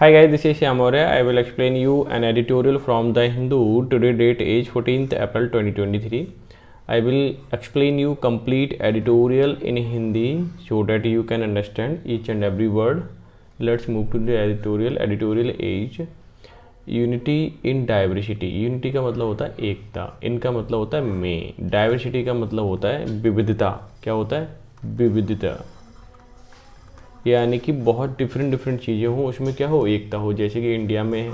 Hi guys, this is Shyam Maurya. I will explain you an editorial from The Hindu. Today date is 14th April 2023. I will explain you complete editorial in Hindi so that you can understand each and every word. Let's move to the editorial. Editorial is unity in diversity. Unity का मतलब होता है एकता, इनका मतलब होता है में, diversity का मतलब होता है विविधता. क्या होता है? विविधता. यानी कि बहुत डिफरेंट चीज़ें हों, उसमें क्या हो? एकता हो. जैसे कि इंडिया में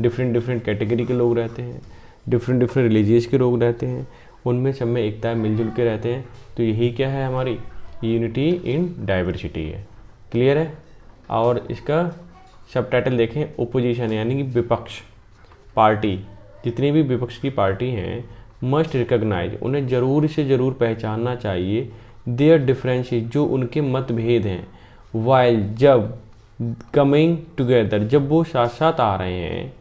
डिफरेंट कैटेगरी के लोग रहते हैं, डिफरेंट रिलीजियस के लोग रहते हैं, उनमें सब में एकता है, मिलजुल के रहते हैं. तो यही क्या है? हमारी यूनिटी इन डाइवर्सिटी है. क्लियर है? और इसका सब टाइटल देखें, ओपोजिशन यानी कि विपक्ष. पार्टी, जितनी भी विपक्ष की पार्टी हैं, मस्ट रिकॉग्नाइज, उन्हें ज़रूर से ज़रूर पहचानना चाहिए देयर डिफरेंसेस, जो उनके मतभेद हैं. वाइल, जब, कमिंग टुगेदर, जब वो साथ साथ आ रहे हैं.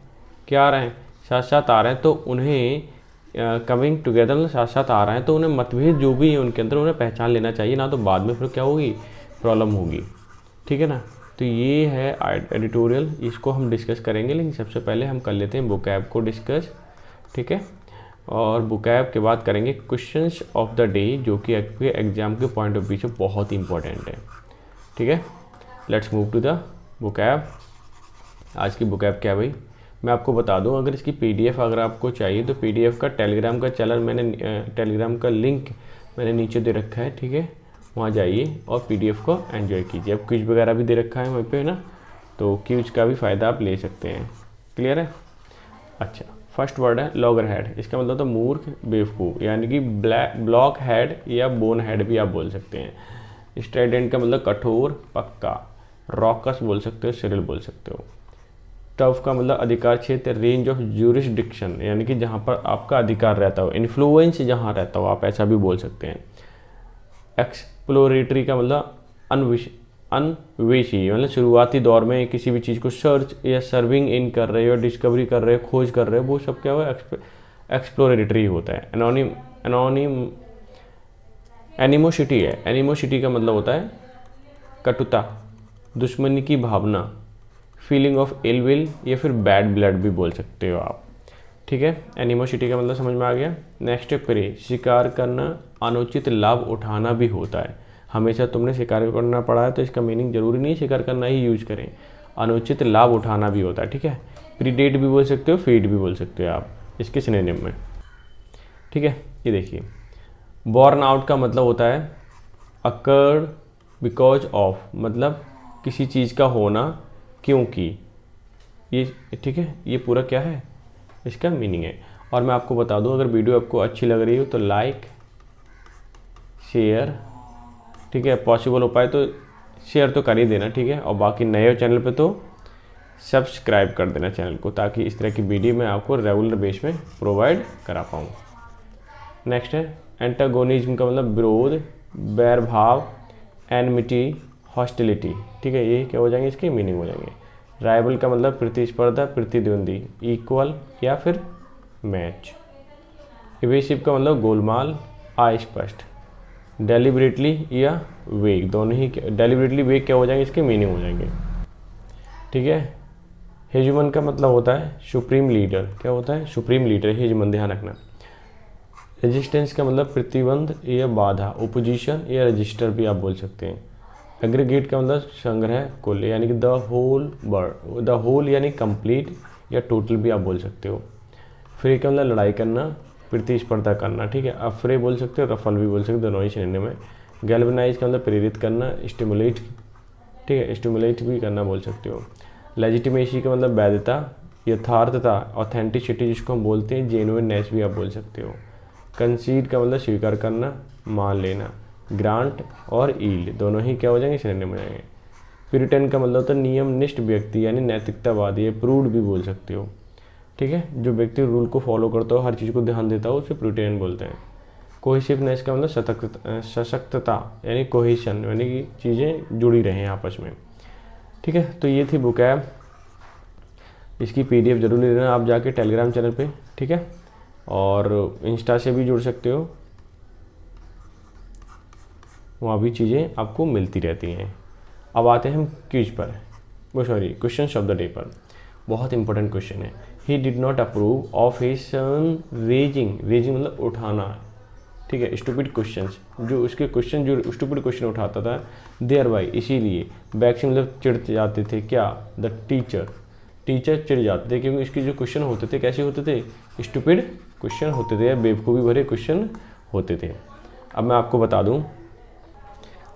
क्या आ रहे हैं? साथ साथ आ रहे हैं. तो उन्हें कमिंग टुगेदर मतलब साथ साथ आ रहे हैं, तो उन्हें मतभेद जो भी है उनके अंदर उन्हें पहचान लेना चाहिए, ना तो बाद में फिर क्या होगी? प्रॉब्लम होगी. ठीक है ना? तो ये है एडिटोरियल, इसको हम डिस्कस करेंगे. लेकिन सबसे पहले हम कर लेते हैं वोकैब को डिस्कस. ठीक है? और वोकैब के बाद करेंगे क्वेश्चंस ऑफ द डे, जो कि आपके एग्जाम के पॉइंट ऑफ व्यू से बहुत इंपॉर्टेंट है. ठीक है? Let's move to the vocab. आज की वोकैब क्या है भाई? मैं आपको बता दूं, अगर इसकी पीडीएफ अगर आपको चाहिए तो पीडीएफ का टेलीग्राम का चैनल टेलीग्राम का लिंक मैंने नीचे दे रखा है. ठीक है? वहाँ जाइए और पीडीएफ को एंजॉय कीजिए. अब क्विज वगैरह भी दे रखा है वहीं पे ना, तो क्विज का भी फ़ायदा आप ले सकते हैं. क्लियर है? अच्छा, फर्स्ट वर्ड है लॉगर हेड. इसका मतलब तो मूर्ख, बेवकूफ़, यानी कि ब्लॉक हेड या बोन हेड भी आप बोल सकते हैं. स्ट्राइडेंट का मतलब कठोर, पक्का. रॉकस बोल सकते हो, सिरिल बोल सकते हो. टफ का मतलब अधिकार क्षेत्र, रेंज ऑफ ज्यूरिसडिक्शन, यानी कि जहाँ पर आपका अधिकार रहता हो, इन्फ्लुएंस जहाँ रहता हो, आप ऐसा भी बोल सकते हैं. एक्सप्लोरेटरी का मतलब अन्वेषी, मतलब शुरुआती दौर में किसी भी चीज़ को सर्च या सर्विंग इन कर रहे हो, डिस्कवरी कर रहे हो, खोज कर रहे हो, वो सब क्या हुआ? एक्सप्लोरेटरी होता है. एनिमोसिटी है. एनिमोसिटी का मतलब होता है कटुता, दुश्मनी की भावना, फीलिंग ऑफ इल विल या फिर बैड ब्लड भी बोल सकते हो आप. ठीक है? एनिमोसिटी का मतलब समझ में आ गया. नेक्स्ट है प्रे. शिकार करना, अनुचित लाभ उठाना भी होता है. हमेशा तुमने शिकार करना पड़ा है तो इसका मीनिंग जरूरी नहीं शिकार करना ही यूज करें, अनुचित लाभ उठाना भी होता है. ठीक है? प्रीडेट भी बोल सकते हो, फीड भी बोल सकते हो आप इसके सिनोनिम में. ठीक है? ये देखिए, बॉर्न आउट का मतलब होता है अकर्ड बिकॉज ऑफ, मतलब किसी चीज़ का होना क्योंकि. ये ठीक है? ये पूरा क्या है? इसका मीनिंग है. और मैं आपको बता दूं, अगर वीडियो आपको अच्छी लग रही हो तो लाइक, शेयर, ठीक है, पॉसिबल हो पाए तो शेयर तो कर ही देना. ठीक है? और बाकी नए चैनल पे तो सब्सक्राइब कर देना चैनल को, ताकि इस तरह की वीडियो मैं आपको रेगुलर बेस में प्रोवाइड करा पाऊँ. नेक्स्ट है एंटागोनिज्म का मतलब विरोध, बैरभाव, एनमिटी, हॉस्टिलिटी. ठीक है? ये क्या हो जाएंगे? इसके मीनिंग हो जाएंगे. राइवल का मतलब प्रतिस्पर्धा, प्रतिद्वंदी, इक्वल या फिर मैच. इवेसिव का मतलब गोलमाल, अस्पष्ट. डेलिबरेटली या वेग, दोनों ही. डेलिबरेटली वेग क्या हो जाएंगे? इसके मीनिंग हो जाएंगे. ठीक है? हेजुमन का मतलब होता है सुप्रीम लीडर. क्या होता है? सुप्रीम लीडर, हेजुमन, ध्यान रखना. रेजिस्टेंस का मतलब प्रतिबंध या बाधा, ओपोजिशन या रजिस्टर भी आप बोल सकते हैं. एग्रीगेट का मतलब संग्रह, कुल, यानी कि द होल यानी कंप्लीट या टोटल भी आप बोल सकते हो. फ्रे का मतलब लड़ाई करना, प्रतिस्पर्धा करना. ठीक है? अफ्रे बोल सकते हो, रफल भी बोल सकते हो, दोनों ही श्रेणी में. गैल्वेनाइज का मतलब प्रेरित करना, स्टिमुलेट. ठीक है? स्टिमुलेट भी करना बोल सकते हो. लेजिटिमेसी का मतलब वैधता, यथार्थता, ऑथेंटिसिटी जिसको हम बोलते हैं, जेन्युइननेस भी आप बोल सकते हो. कंसीड का मतलब स्वीकार करना, मान लेना. ग्रांट और ईल्ड दोनों ही क्या हो जाएंगे? श्रेणी में जाएंगे. प्यूरिटन का मतलब होता है नियमनिष्ठ व्यक्ति, यानी नैतिकतावादी, प्रूड भी बोल सकते हो. ठीक है? जो व्यक्ति रूल को फॉलो करता हो, हर चीज़ को ध्यान देता हो, उसे प्यूरिटन बोलते हैं. कोहेसिवनेस का मतलब सशक्तता, यानी कोहेशन, यानी कि चीज़ें जुड़ी रहें आपस में. ठीक है? तो ये थी वोकैब. इसकी पीडीएफ जरूर ले लेना आप जाके टेलीग्राम चैनल पे. ठीक है? और इंस्टा से भी जुड़ सकते हो, वहाँ भी चीज़ें आपको मिलती रहती हैं. अब आते हैं हम क्विज पर. वो sorry question of the paper, बहुत इंपॉर्टेंट क्वेश्चन है। ही did not approve of his son raising, raising मतलब उठाना, ठीक है, स्टूपिड क्वेश्चंस, जो उसके क्वेश्चन जो स्टूपिड क्वेश्चन उठाता था, देयर बाई इसीलिए, बैक से मतलब चिढ़ जाते थे क्या, द टीचर, टीचर चिढ़ जाते थे क्योंकि इसके जो क्वेश्चन होते थे कैसे होते थे, स्टूपिड क्वेश्चन होते थे, बेवकूफ़ी भरे क्वेश्चन होते थे। अब मैं आपको बता दूं,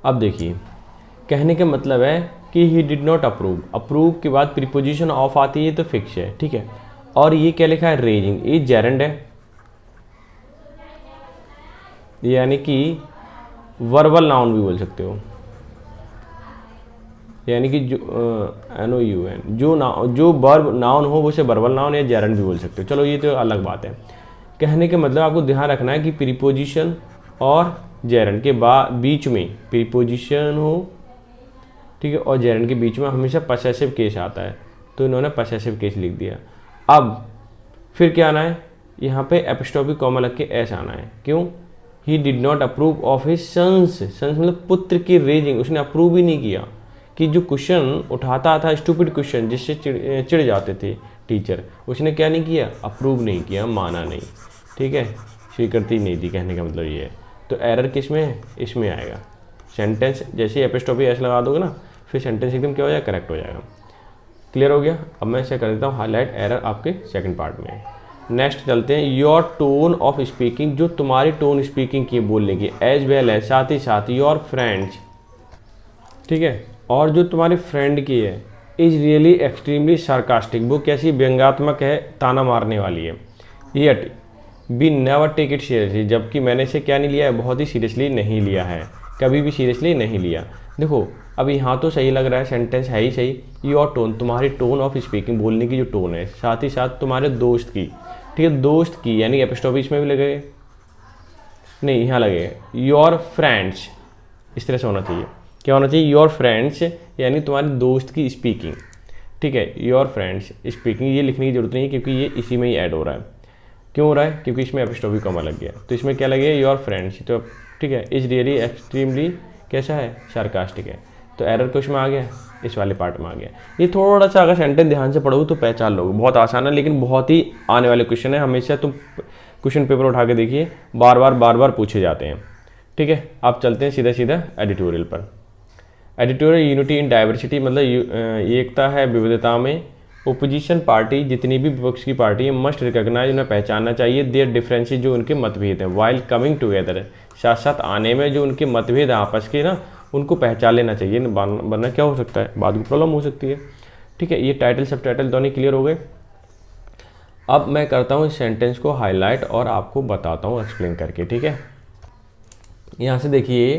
अब देखिए कहने का मतलब है कि ही डिड नॉट अप्रूव, अप्रूव के बाद प्रीपोजिशन ऑफ आती है तो फिक्स है, ठीक है। और ये क्या लिखा है, रेजिंग, ये जेरेंड है, यानी कि वर्बल नाउन भी बोल सकते हो, यानी कि जो NOUN जो वर्ब नाउन हो वो से वर्बल नाउन या जेरेंड भी बोल सकते हो। चलो ये तो अलग बात है। कहने के मतलब आपको ध्यान रखना है कि प्रीपोजिशन और जेरेंड के बीच में प्रीपोजिशन हो, ठीक है, और जेरेंड के बीच में हमेशा पसेसिव केस आता है, तो इन्होंने पसेसिव केस लिख दिया। अब फिर क्या आना है, यहाँ पे एपिस्ट्रोफी कॉमा लग के एस आना है। क्यों, he did not approve of his sons, sons मतलब पुत्र की रेजिंग, उसने अप्रूव ही नहीं किया कि जो क्वेश्चन उठाता था स्टूपिड क्वेश्चन जिससे चिढ़ जाते थे टीचर, उसने क्या नहीं किया, अप्रूव नहीं किया, माना नहीं, ठीक है, स्वीकृति नहीं दी, कहने का मतलब ये है। तो एरर किस में है, इसमें आएगा। सेंटेंस जैसे एपिस्ट्रोफी एस लगा दोगे ना, फिर सेंटेंस एकदम क्या हो जाएगा, करेक्ट हो जाएगा। क्लियर हो गया। अब मैं इसे कर देता हूँ हाईलाइट एरर आपके सेकंड पार्ट में। नेक्स्ट चलते हैं, योर टोन ऑफ स्पीकिंग, जो तुम्हारी टोन स्पीकिंग की बोलने की, एज वेल एज साथ ही साथ योर फ्रेंड्स, ठीक है, और जो तुम्हारे फ्रेंड की है, इज रियली एक्सट्रीमली सार्कास्टिक, वो कैसी व्यंग्यात्मक है, ताना मारने वाली है। Yet be never take it seriously, जबकि मैंने इसे क्या नहीं लिया है, बहुत ही सीरियसली नहीं लिया है, कभी भी सीरियसली नहीं लिया। देखो अब यहाँ तो सही लग रहा है, सेंटेंस है ही सही, योर टोन, तुम्हारी टोन ऑफ स्पीकिंग, बोलने की जो टोन है, साथ ही साथ तुम्हारे दोस्त की, ठीक है, दोस्त की यानी एपिस्ट्रोफी इसमें भी लगेगा, नहीं यहाँ लगेगा योर फ्रेंड्स, इस तरह से होना चाहिए। क्या होना चाहिए, योर फ्रेंड्स यानी तुम्हारे दोस्त की स्पीकिंग, ठीक है, योर फ्रेंड्स स्पीकिंग, ये लिखने की जरूरत नहीं है क्योंकि ये इसी में ही ऐड हो रहा है। क्यों हो रहा है, क्योंकि इसमें एपिस्ट्रोफी कॉमा लग गया, तो इसमें क्या लगेगा, योर फ्रेंड्स, तो ठीक है, इज रियली एक्सट्रीमली कैसा है, सार्कास्टिक है, तो एरर कुछ में आ गया, इस वाले पार्ट में आ गया। ये थोड़ा सा अगर सेंटेंस ध्यान से पढ़ोगे तो पहचान लोगे, बहुत आसान है लेकिन बहुत ही आने वाले क्वेश्चन है, हमेशा तुम क्वेश्चन पेपर उठा के देखिए, बार बार पूछे जाते हैं, ठीक है। आप चलते हैं सीधा सीधा एडिटोरियल पर। एडिटोरियल यूनिटी इन डाइवर्सिटी मतलब एकता है विविधता में। ओपोजिशन पार्टी, जितनी भी विपक्ष की पार्टी है, मस्ट रिकॉग्नाइज, उन्हें पहचानना चाहिए, देयर डिफरेंसेस, जो उनके मतभेद हैं, वाइल कमिंग टुगेदर, साथ साथ आने में जो उनके मतभेद हैं आपस के ना, उनको पहचान लेना चाहिए, वरना क्या हो सकता है, बाद में प्रॉब्लम हो सकती है, ठीक है। ये टाइटल सब टाइटल दोनों क्लियर हो गए। अब मैं करता हूँ इस सेंटेंस को हाईलाइट और आपको बताता हूँ एक्सप्लेन करके, ठीक है। यहाँ से देखिए,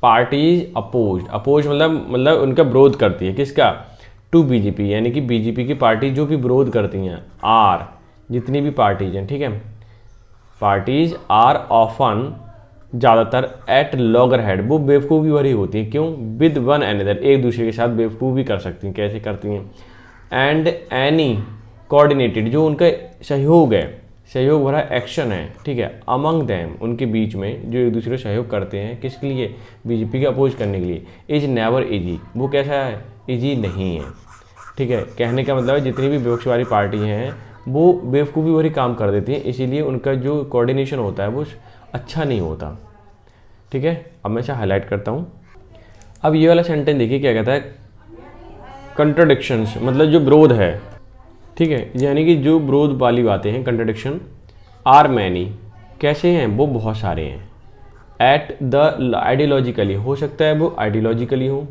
पार्टीज अपोज, अपोज मतलब उनका विरोध करती है, किसका, टू बीजेपी, यानी कि बीजेपी की पार्टी जो भी विरोध करती हैं, आर, जितनी भी पार्टीज हैं, ठीक है, पार्टीज आर ऑफन, ज़्यादातर एट लॉगर हेड, वो बेवकूफ़ी भरी होती हैं, क्यों, विद वन अनदर, एक दूसरे के साथ बेवकूफ़ी भी कर सकती हैं, कैसे करती हैं, एंड एनी कोऑर्डिनेटेड, जो उनका सहयोग है, सहयोग भरा एक्शन है, ठीक है, अमंग दैम, उनके बीच में जो एक दूसरे को सहयोग करते हैं, किसके लिए, बीजेपी के अपोज करने के लिए, इज नेवर इजी, वो कैसा है, इजी नहीं है, ठीक है। कहने का मतलब है जितनी भी विपक्ष वाली पार्टी हैं वो बेवकूफ़ी भरी काम कर देती हैं, इसीलिए उनका जो कोऑर्डिनेशन होता है वो अच्छा नहीं होता, ठीक है। अब मैं इसे हाईलाइट करता हूँ। अब ये वाला सेंटेंस देखिए क्या कहता है, कंट्राडिक्शंस मतलब जो विरोध है, ठीक है, यानी कि जो विरोध वाली बातें हैं, कंट्राडिक्शन, आर मैनी, कैसे हैं, वो बहुत सारे हैं, एट द आइडियोलॉजिकली, हो सकता है वो आइडियोलॉजिकली हो,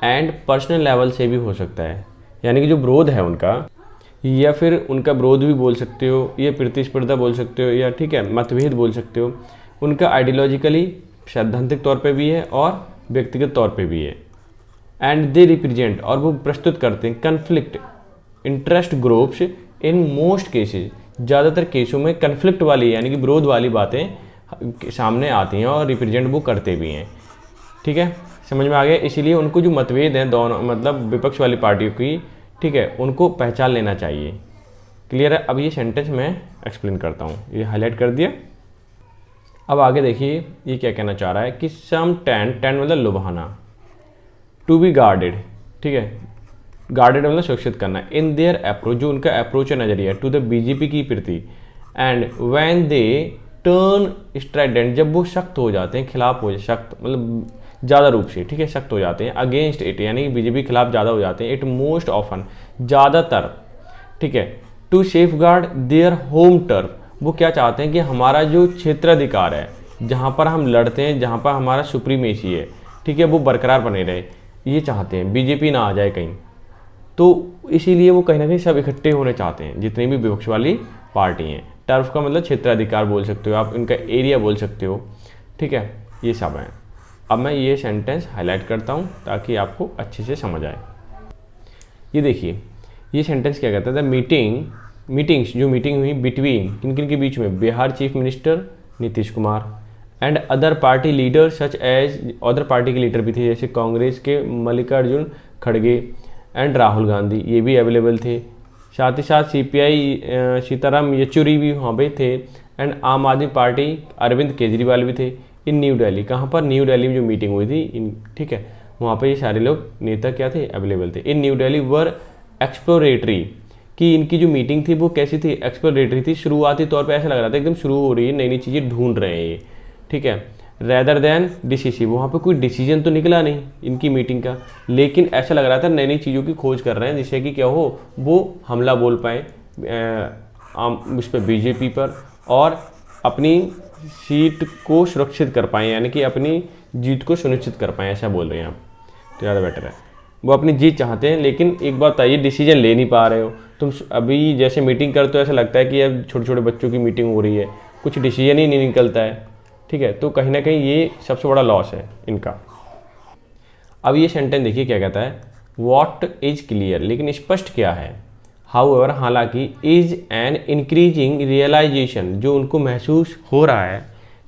एंड पर्सनल लेवल से भी हो सकता है, यानी कि जो विरोध है उनका, या फिर उनका विरोध भी बोल सकते हो, या प्रतिस्पर्धा बोल सकते हो, या ठीक है मतभेद बोल सकते हो, उनका आइडियोलॉजिकली सैद्धांतिक तौर पे भी है और व्यक्तिगत तौर पे भी है, एंड दे रिप्रेजेंट, और वो प्रस्तुत करते हैं, conflict interest groups in most cases, ज़्यादातर केसों में कन्फ्लिक्ट वाली यानी कि विरोध वाली बातें सामने आती हैं और रिप्रेजेंट वो करते भी हैं, ठीक है, समझ में आ गया। इसीलिए उनको जो मतभेद हैं दोनों मतलब विपक्ष वाली पार्टियों की, ठीक है, उनको पहचान लेना चाहिए। क्लियर है। अब ये सेंटेंस मैं एक्सप्लेन करता हूँ, ये हाईलाइट कर दिया। अब आगे देखिए ये क्या कहना चाह रहा है कि सम टेंट, टेंट मतलब लुभाना, टू बी गार्डेड, ठीक है, गार्डेड मतलब सुरक्षित करना, इन देयर अप्रोच, जो उनका अप्रोच है, नजरिया, टू द बीजेपी की प्रति, and when they turn Strident, जब वो सख्त हो जाते हैं, खिलाफ हो, सख्त मतलब ज़्यादा रूप से, ठीक है, सख्त हो जाते हैं, अगेंस्ट इट यानी कि बीजेपी के खिलाफ ज़्यादा हो जाते हैं, इट मोस्ट ऑफन, ज़्यादातर, ठीक है, to safeguard their home turf, वो क्या चाहते हैं कि हमारा जो क्षेत्राधिकार है, जहाँ पर हम लड़ते हैं, जहाँ पर हमारा सुप्रीमेसी है, ठीक है, वो बरकरार बने रहे, ये चाहते हैं, बीजेपी ना आ जाए कहीं। तो इसीलिए वो कहीं ना कहीं सब इकट्ठे होने चाहते हैं, जितनी भी विपक्ष वाली पार्टी हैं। टर्फ का मतलब क्षेत्राधिकार बोल सकते हो आप, इनका एरिया बोल सकते हो, ठीक है, ये सब हैं। अब मैं ये सेंटेंस हाईलाइट करता हूँ ताकि आपको अच्छे से समझ आए। ये देखिए, ये सेंटेंस क्या कहता है, मीटिंग्स, जो मीटिंग हुई बिटवीन, किन किन के बीच में, Bihar chief minister Nitish Kumar and other party leader such as, other party के लीडर भी थे, जैसे कांग्रेस के मल्लिकार्जुन खड़गे एंड राहुल गांधी, ये भी अवेलेबल थे। साथ ही साथ सीपीआई सीताराम येचुरी भी वहाँ पे थे, एंड आम आदमी पार्टी अरविंद केजरीवाल भी थे। इन न्यू दिल्ली, कहाँ पर, न्यू दिल्ली में जो मीटिंग हुई थी, ठीक है, वहाँ पे ये सारे लोग नेता क्या थे, अवेलेबल थे। इन न्यू दिल्ली वर एक्सप्लोरेटरी, कि इनकी जो मीटिंग थी वो कैसी थी, एक्सप्लोरेटरी थी, शुरुआती तौर पे ऐसा लग रहा था एकदम शुरू हो रही है, नई नई चीज़ें ढूंढ रहे हैं ये, ठीक है, रैदर दैन डिसीसिव, वहाँ पे कोई डिसीजन तो निकला नहीं इनकी मीटिंग का, लेकिन ऐसा लग रहा था नई नई चीज़ों की खोज कर रहे हैं, जिससे कि क्या हो, वो हमला बोल पाए उस पर, बीजेपी पर, और अपनी सीट को सुरक्षित कर पाएँ, यानी कि अपनी जीत को सुनिश्चित कर पाएँ, ऐसा बोल रहे हैं आप, तो ज़्यादा बेटर है। वो अपनी जीत चाहते हैं, लेकिन एक बात बताइए, डिसीजन ले नहीं पा रहे हो तुम। अभी जैसे मीटिंग करते हो ऐसा लगता है कि अब छोटे छोटे बच्चों की मीटिंग हो रही है, कुछ डिसीजन ही नहीं निकलता है, ठीक है, तो कहीं ना कहीं ये सबसे बड़ा लॉस है इनका। अब ये सेंटेंस देखिए क्या कहता है, वॉट इज क्लियर, लेकिन स्पष्ट क्या है, हाउएवर, हालांकि, इज एन इंक्रीजिंग रियलाइजेशन, जो उनको महसूस हो रहा है,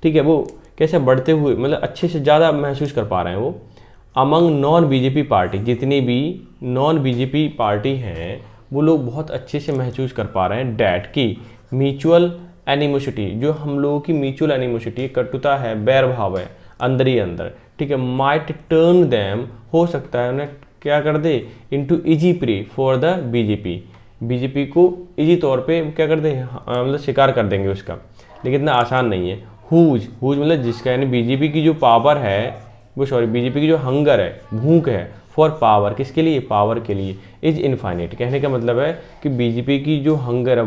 ठीक है, वो कैसे बढ़ते हुए, मतलब अच्छे से ज़्यादा महसूस कर पा रहे हैं वो, अमंग नॉन बीजेपी पार्टी, जितनी भी नॉन बीजेपी पार्टी हैं वो लोग बहुत अच्छे से महसूस कर पा रहे हैं, डैट की म्यूचुअल एनिमोसिटी, जो हम लोगों की म्यूचुअल एनिमोसिटी, कटुता है, बैर भाव है अंदर ही अंदर, ठीक है, माइट टर्न दैम, हो सकता है उन्हें क्या कर दे, into easy pre for the BJP, BJP को इजी तौर पे क्या कर दे, मतलब शिकार कर देंगे उसका, लेकिन इतना आसान नहीं है। हुज मतलब जिसका, यानी बीजेपी की जो पावर है वो, सॉरी, बीजेपी की जो हंगर है, भूख है, फॉर पावर, किसके लिए, पावर के लिए, इज इनफाइनेट, कहने का मतलब है कि बीजेपी की जो हंगर है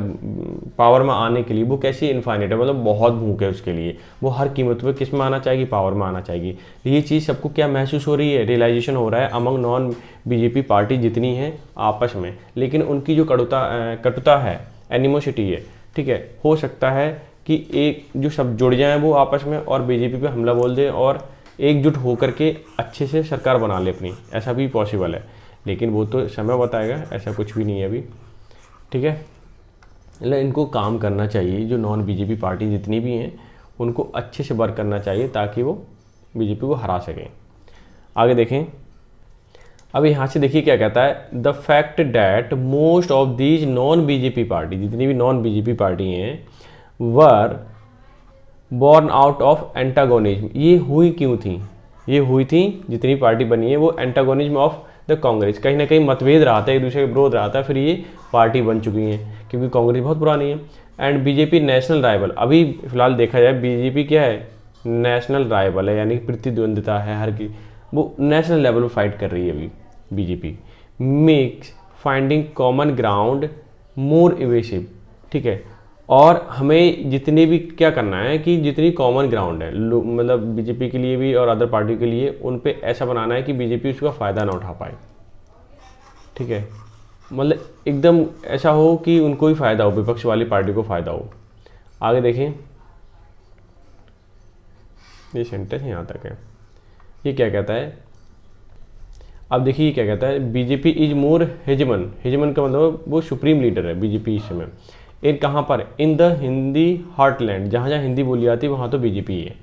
पावर में आने के लिए, वो कैसी इनफाइनेट है, मतलब बहुत भूख है उसके लिए, वो हर कीमत पर किस में आना चाहेगी, पावर में आना चाहेगी। ये चीज़ सबको क्या महसूस हो रही है, रियलाइजेशन हो रहा है अमंग नॉन बीजेपी पार्टी जितनी है आपस में, लेकिन उनकी जो कटुता है, एनिमोसिटी है, ठीक है, हो सकता है कि एक जो सब जुड़ जाएँ वो आपस में और बीजेपी पे हमला बोल दें और एकजुट होकर के अच्छे से सरकार बना ले अपनी, ऐसा भी पॉसिबल है, लेकिन वो तो समय बताएगा, ऐसा कुछ भी नहीं है अभी, ठीक है। मतलब इनको काम करना चाहिए, जो नॉन बीजेपी पार्टी जितनी भी हैं उनको अच्छे से वर्क करना चाहिए ताकि वो बीजेपी को हरा सकें। आगे देखें, अब यहाँ से देखिए क्या कहता है, the fact that most of these non BJP party, जितनी भी नॉन बीजेपी पार्टी हैं, were born out of antagonism, ये हुई क्यों थी, ये हुई थी जितनी पार्टी बनी है वो एंटागोनिज्म ऑफ द कांग्रेस, कहीं ना कहीं मतभेद रहा था, एक दूसरे के विरोध रहा था, फिर ये पार्टी बन चुकी हैं क्योंकि कांग्रेस बहुत पुरानी है। एंड बीजेपी नेशनल राइवल, अभी फिलहाल देखा जाए बीजेपी क्या है, नेशनल राइवल है, यानी प्रतिद्वंदिता है हर की, वो नेशनल लेवल पर फाइट कर रही है अभी BJP. Makes finding common ground more evasive, ठीक है, और हमें जितने भी क्या करना है कि जितनी कॉमन ग्राउंड है, मतलब बीजेपी के लिए भी और अदर पार्टी के लिए, उन पे ऐसा बनाना है कि बीजेपी उसका फ़ायदा ना उठा पाए, ठीक है, मतलब एकदम ऐसा हो कि उनको ही फ़ायदा हो, विपक्ष वाली पार्टी को फ़ायदा हो। आगे देखें, ये सेंटेंस यहाँ तक है, ये क्या कहता है, अब देखिए ये क्या कहता है, बीजेपी इज मोर हेजमन का मतलब वो सुप्रीम लीडर है बीजेपी इस समय, इन कहाँ पर, इन द हिंदी हार्टलैंड, जहाँ जहाँ हिंदी बोली जाती है वहाँ तो बीजेपी है।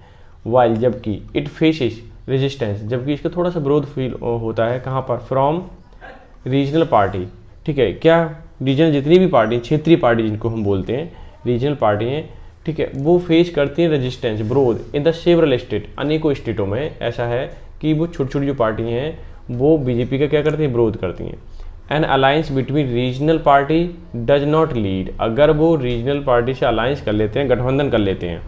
वाइल, जबकि इट फेसेस रेजिस्टेंस, जबकि इसका थोड़ा सा विरोध फील होता है, कहाँ पर, फ्रॉम रीजनल पार्टी, ठीक है, क्या रीजनल जितनी भी पार्टी, क्षेत्रीय पार्टी जिनको हम बोलते हैं रीजनल पार्टी हैं, ठीक है, वो फेस करती हैं रेजिस्टेंस, विरोध, इन द सेवरल स्टेट, अनेकों स्टेटों में ऐसा है कि वो छोटी छोटी जो पार्टी हैं वो बीजेपी का क्या करती हैं, विरोध करती हैं। N alliance between regional party does not lead, अगर वो रीजनल पार्टी से अलायंस कर लेते हैं, गठबंधन कर लेते हैं,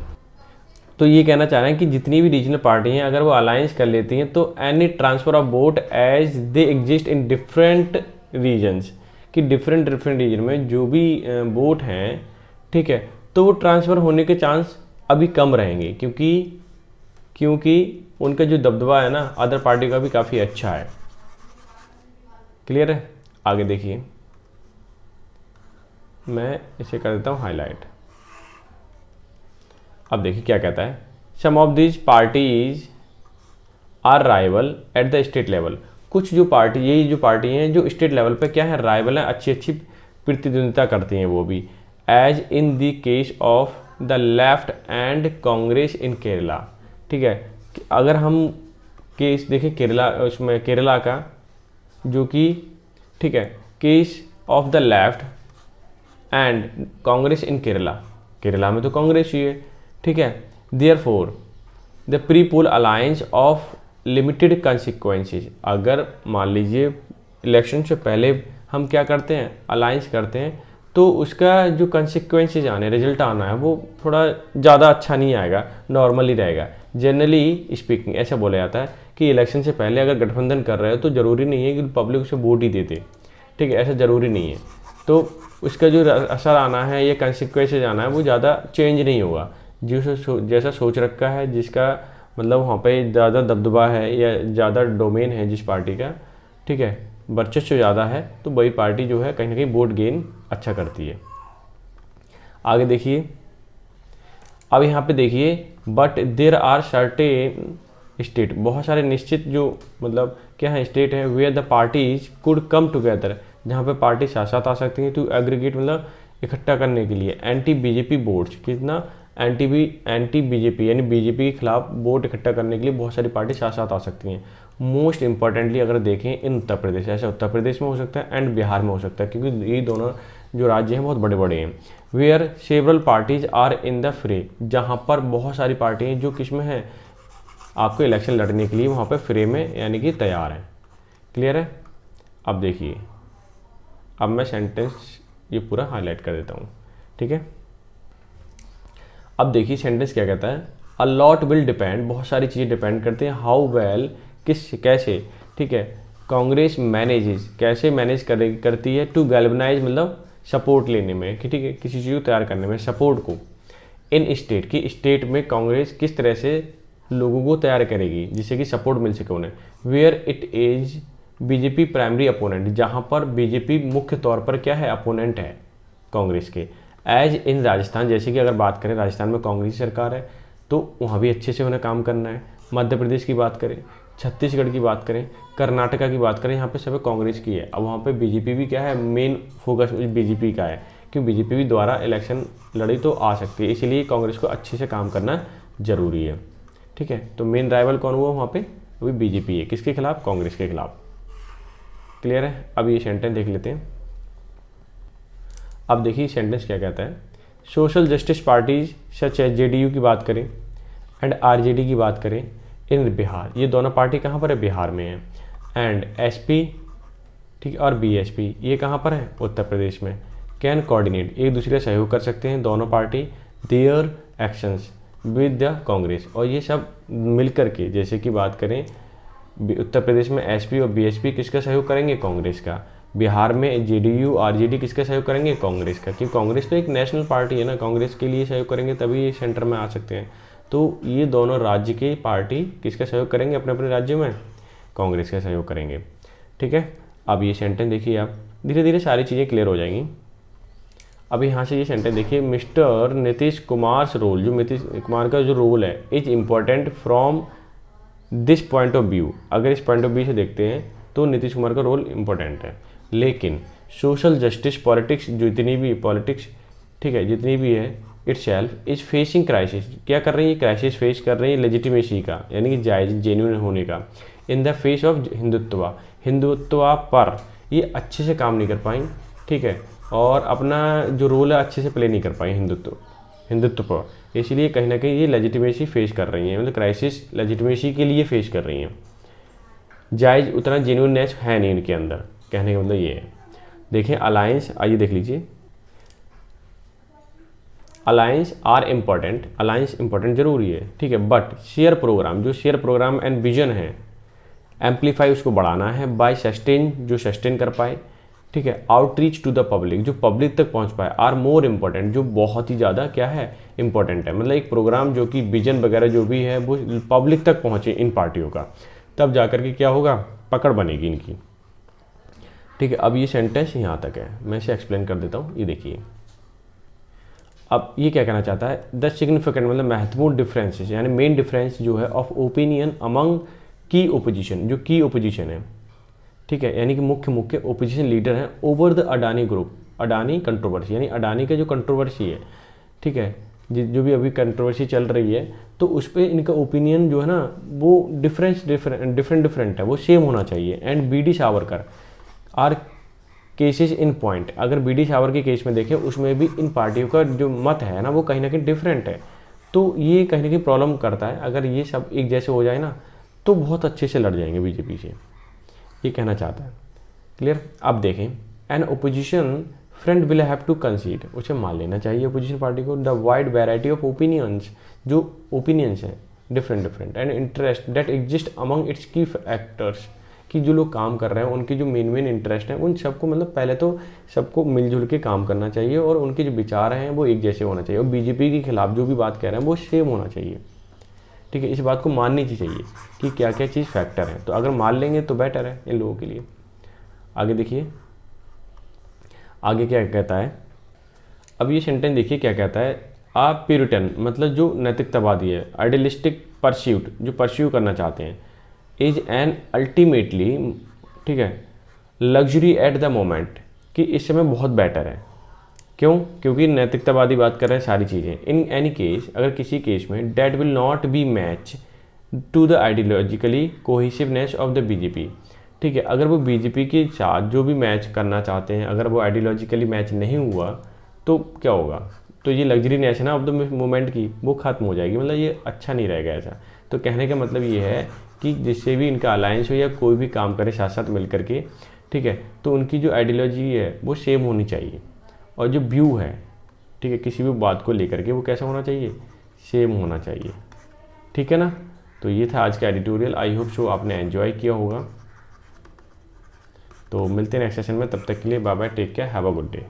तो ये कहना चाह रहे हैं कि जितनी भी रीजनल पार्टी हैं अगर वो अलायंस कर लेती हैं तो any transfer of vote as they exist in different regions, कि डिफरेंट रीजन में जो भी वोट हैं, ठीक है, तो वो ट्रांसफ़र होने के चांस अभी कम रहेंगे, क्योंकि उनका जो दबदबा है ना अदर पार्टी का भी काफ़ी अच्छा है। क्लियर है? आगे देखिए, मैं इसे कर देता हूँ हाईलाइट। अब देखिए क्या कहता है, some of this parties are rival at the state level, कुछ जो पार्टी, यही जो पार्टी हैं जो स्टेट लेवल पे क्या है, राइवल हैं, अच्छी प्रतिद्वंदिता करती हैं वो भी, as in the case of the left and Congress in Kerala. ठीक है, अगर हम केस देखें केरला, उसमें केरला का जो कि, ठीक है, case of the left and Congress in Kerala, Kerala में तो कांग्रेस ही है, ठीक है, therefore the pre poll alliance of limited consequences, अगर मान लीजिए इलेक्शन से पहले हम क्या करते हैं, अलायंस करते हैं, तो उसका जो कंसिक्वेंसेज आने, रिजल्ट आना है, वो थोड़ा ज़्यादा अच्छा नहीं आएगा, नॉर्मल ही रहेगा। जनरली स्पीकिंग ऐसा बोला जाता है कि इलेक्शन से पहले अगर गठबंधन कर रहे हो तो ज़रूरी नहीं है कि पब्लिक उसे वोट ही देते, ठीक है, ऐसा ज़रूरी नहीं है, तो उसका जो असर आना है या कंसिक्वेंसेज आना है वो ज़्यादा चेंज नहीं होगा। जैसा सोच रखा है, जिसका मतलब वहाँ पे ज़्यादा दबदबा है या ज़्यादा डोमेन है जिस पार्टी का, ठीक है, वर्चस्व ज़्यादा है, तो वही पार्टी जो है कहीं ना कहीं वोट गेन अच्छा करती है। आगे देखिए, अब यहाँ पे देखिए, but there are certain state, बहुत सारे निश्चित जो मतलब क्या है स्टेट है, where the parties could come together, जहाँ पे पार्टी साथ साथ आ सकती हैं टू एग्रीगेट, मतलब इकट्ठा करने के लिए एंटी बीजेपी वोट्स, कितना एंटी बीजेपी यानी बीजेपी के खिलाफ वोट इकट्ठा करने के लिए बहुत सारी पार्टी साथ साथ आ सकती हैं। मोस्ट इंपॉर्टेंटली अगर देखें इन उत्तर प्रदेश, ऐसा उत्तर प्रदेश में हो सकता है एंड बिहार में हो सकता है, क्योंकि ये दोनों जो राज्य हैं बहुत बड़े बड़े हैं। Where several parties are in the fray, जहाँ पर बहुत सारी पार्टी हैं जो किस में हैं, आपको इलेक्शन लड़ने के लिए वहाँ पर फ्रे में यानी कि तैयार हैं। क्लियर है? अब देखिए, अब मैं सेंटेंस ये पूरा हाईलाइट कर देता हूँ, ठीक है। अब देखिए सेंटेंस क्या कहता है, अ लॉट विल डिपेंड, बहुत सारी चीज़ें डिपेंड करती हैं, हाउ वेल, कैसे, ठीक है, कांग्रेस मैनेजेस, कैसे मैनेज करती है, टू गैल्वनाइज मतलब सपोर्ट लेने में, कि ठीक है, किसी चीज़ को तैयार करने में, सपोर्ट को, इन स्टेट की, स्टेट में कांग्रेस किस तरह से लोगों को तैयार करेगी जिससे कि सपोर्ट मिल सके उन्हें। Where it is BJP primary opponent, जहाँ पर बीजेपी मुख्य तौर पर क्या है, अपोनेंट है कांग्रेस के। एज इन राजस्थान, जैसे कि अगर बात करें राजस्थान में कांग्रेस सरकार है तो वहाँ भी अच्छे से उन्हें काम करना है। मध्य प्रदेश की बात करें, छत्तीसगढ़ की बात करें, कर्नाटका की बात करें, यहाँ पे सब कांग्रेस की है। अब वहाँ पे बीजेपी भी क्या है, मेन फोकस बीजेपी का है, क्योंकि बीजेपी भी द्वारा इलेक्शन लड़ी तो आ सकती है, इसीलिए कांग्रेस को अच्छे से काम करना जरूरी है, ठीक है। तो मेन राइवल कौन हुआ वहाँ पे, अभी बीजेपी है, किसके खिलाफ, कांग्रेस के खिलाफ। क्लियर है? अब ये सेंटेंस देख लेते हैं। अब देखिए सेंटेंस क्या कहता है, सोशल जस्टिस पार्टीज सच है, जेडीयू की बात करें एंड आरजेडी की बात करें इन बिहार, ये दोनों पार्टी कहाँ पर है, बिहार में है। एंड एसपी, ठीक है, और बीएसपी ये कहाँ पर है, उत्तर प्रदेश में। कैन कोऑर्डिनेट, एक दूसरे का सहयोग कर सकते हैं दोनों party, their actions with the Congress, और ये सब मिलकर के, जैसे कि बात करें उत्तर प्रदेश में एसपी और बीएसपी किसका सहयोग करेंगे, कांग्रेस का। बिहार में जेडीयू आरजेडी किसका सहयोग करेंगे, कांग्रेस का, क्योंकि कांग्रेस तो एक नेशनल पार्टी है ना, कांग्रेस के लिए सहयोग करेंगे तभी ये सेंटर में आ सकते हैं। तो ये दोनों राज्य की पार्टी किसका सहयोग करेंगे, अपने अपने राज्यों में कांग्रेस का सहयोग करेंगे, ठीक है। अब ये सेंटेंस देखिए, आप धीरे धीरे सारी चीज़ें क्लियर हो जाएंगी। अब यहाँ से ये सेंटेंस देखिए, मिस्टर नीतीश कुमार रोल, जो नीतीश कुमार का जो रोल है, is important from this point of view, अगर इस पॉइंट ऑफ व्यू से देखते हैं तो नीतीश कुमार का रोल इम्पोर्टेंट है। लेकिन सोशल जस्टिस पॉलिटिक्स, जितनी भी पॉलिटिक्स, ठीक है, जितनी भी है, इटसेल्फ इज फेसिंग क्राइसिस, क्या कर रही है, क्राइसिस फेस कर रही है लेजिटिमेसी का, यानी कि जायज जेन्युइन होने का, in the face of Hindutva पर ये अच्छे से काम नहीं कर पाई, ठीक है, और अपना जो रोल है अच्छे से प्ले नहीं कर पाई हिंदुत्व पर, इसलिए कहीं ना कहीं ये लेजिटिमेसी फेस कर रही हैं, मतलब क्राइसिस लेजिटिमेसी के लिए फेस कर रही हैं। जायज़ उतना जेन्युइननेस है नहीं इनके अंदर, कहने का मतलब ये है। देखिए अलायंस, आइए देख लीजिए, alliance are important, alliance important जरूरी है, ठीक है, बट शेयर प्रोग्राम, जो शेयर प्रोग्राम एंड विजन है, एम्पलीफाई उसको बढ़ाना है, बाय सस्टेन, जो सस्टेन कर पाए, ठीक है, आउटरीच टू द पब्लिक, जो पब्लिक तक पहुंच पाए, आर मोर इम्पॉर्टेंट, जो बहुत ही ज़्यादा क्या है, इंपॉर्टेंट है। मतलब एक प्रोग्राम जो कि विजन वगैरह जो भी है वो पब्लिक तक पहुंचे इन पार्टियों का, तब जाकर के क्या होगा, पकड़ बनेगी इनकी, ठीक है। अब ये सेंटेंस यहाँ तक है, मैं इसे एक्सप्लेन कर देता हूँ। ये देखिए, अब ये क्या कहना चाहता है, द सिग्निफिकेंट मतलब महत्वपूर्ण डिफरेंसेस, यानी मेन डिफरेंस जो है ऑफ ओपिनियन अमंग की ओपोजिशन, जो की ओपोजिशन है, ठीक है, यानी कि मुख्य ओपोजिशन लीडर हैं over the Adani group, Adani controversy, यानी अडानी का जो कंट्रोवर्सी है, ठीक है, जो भी अभी कंट्रोवर्सी चल रही है, तो उस पर इनका ओपिनियन जो है ना वो डिफरेंट है, वो सेम होना चाहिए। And B D Savarkar are cases in point, अगर B D Savarkar case में देखें उसमें भी इन पार्टियों का जो मत है ना वो कहीं ना कहीं डिफरेंट है, तो ये कहीं ना कहीं प्रॉब्लम करता है। अगर ये सब एक जैसे हो जाए ना तो बहुत अच्छे से लड़ जाएंगे बीजेपी से, ये कहना चाहता है। क्लियर। अब देखें, an opposition front will have to concede, उसे मान लेना चाहिए ओपोजिशन पार्टी को, the wide variety of opinions, जो ओपिनियंस हैं different and interest that exist among its key actors, कि जो लोग काम कर रहे हैं उनके जो मेन इंटरेस्ट हैं उन सबको, मतलब पहले तो सबको मिलजुल के काम करना चाहिए और उनके जो विचार हैं वो एक जैसे होना चाहिए, और बीजेपी के खिलाफ जो भी बात कह रहे हैं वो सेम होना चाहिए, ठीक है। इस बात को माननी चाहिए कि क्या क्या चीज़ फैक्टर है, तो अगर मान लेंगे तो बेटर है इन लोगों के लिए। आगे देखिए, आगे क्या कहता है, अब ये सेंटेंस देखिए क्या कहता है, आ प्यूरिटन मतलब जो नैतिकतावादी है, आइडियलिस्टिक परस्यूट, जो परस्यू करना चाहते हैं, इज एन अल्टीमेटली, ठीक है, लग्जरी एट द मोमेंट, कि इस समय बहुत बेटर है। क्यों? क्योंकि नैतिकतावादी बात कर रहे हैं सारी चीज़ें। इन एनी केस, अगर किसी केस में, that will not be match to the ideologically cohesiveness of the BJP, ठीक है, अगर वो बीजेपी के साथ जो भी मैच करना चाहते हैं अगर वो आइडियोलॉजिकली मैच नहीं हुआ तो क्या होगा, तो ये लग्जरीनेस है ना ऑफ द मोमेंट की वो खत्म हो जाएगी, मतलब ये अच्छा नहीं रहेगा ऐसा। तो कहने का मतलब ये है कि जिससे भी इनका अलायंस हो या कोई भी काम करे साथ साथ मिल करके, ठीक है, तो उनकी जो आइडियोलॉजी है वो सेम होनी चाहिए, और जो व्यू है, ठीक है, किसी भी बात को लेकर के वो कैसा होना चाहिए, सेम होना चाहिए, ठीक है ना। तो ये था आज का एडिटोरियल, आई होप सो आपने एंजॉय किया होगा। तो मिलते हैं नेक्स्ट सेशन में, तब तक के लिए bye bye, take care, have a good day.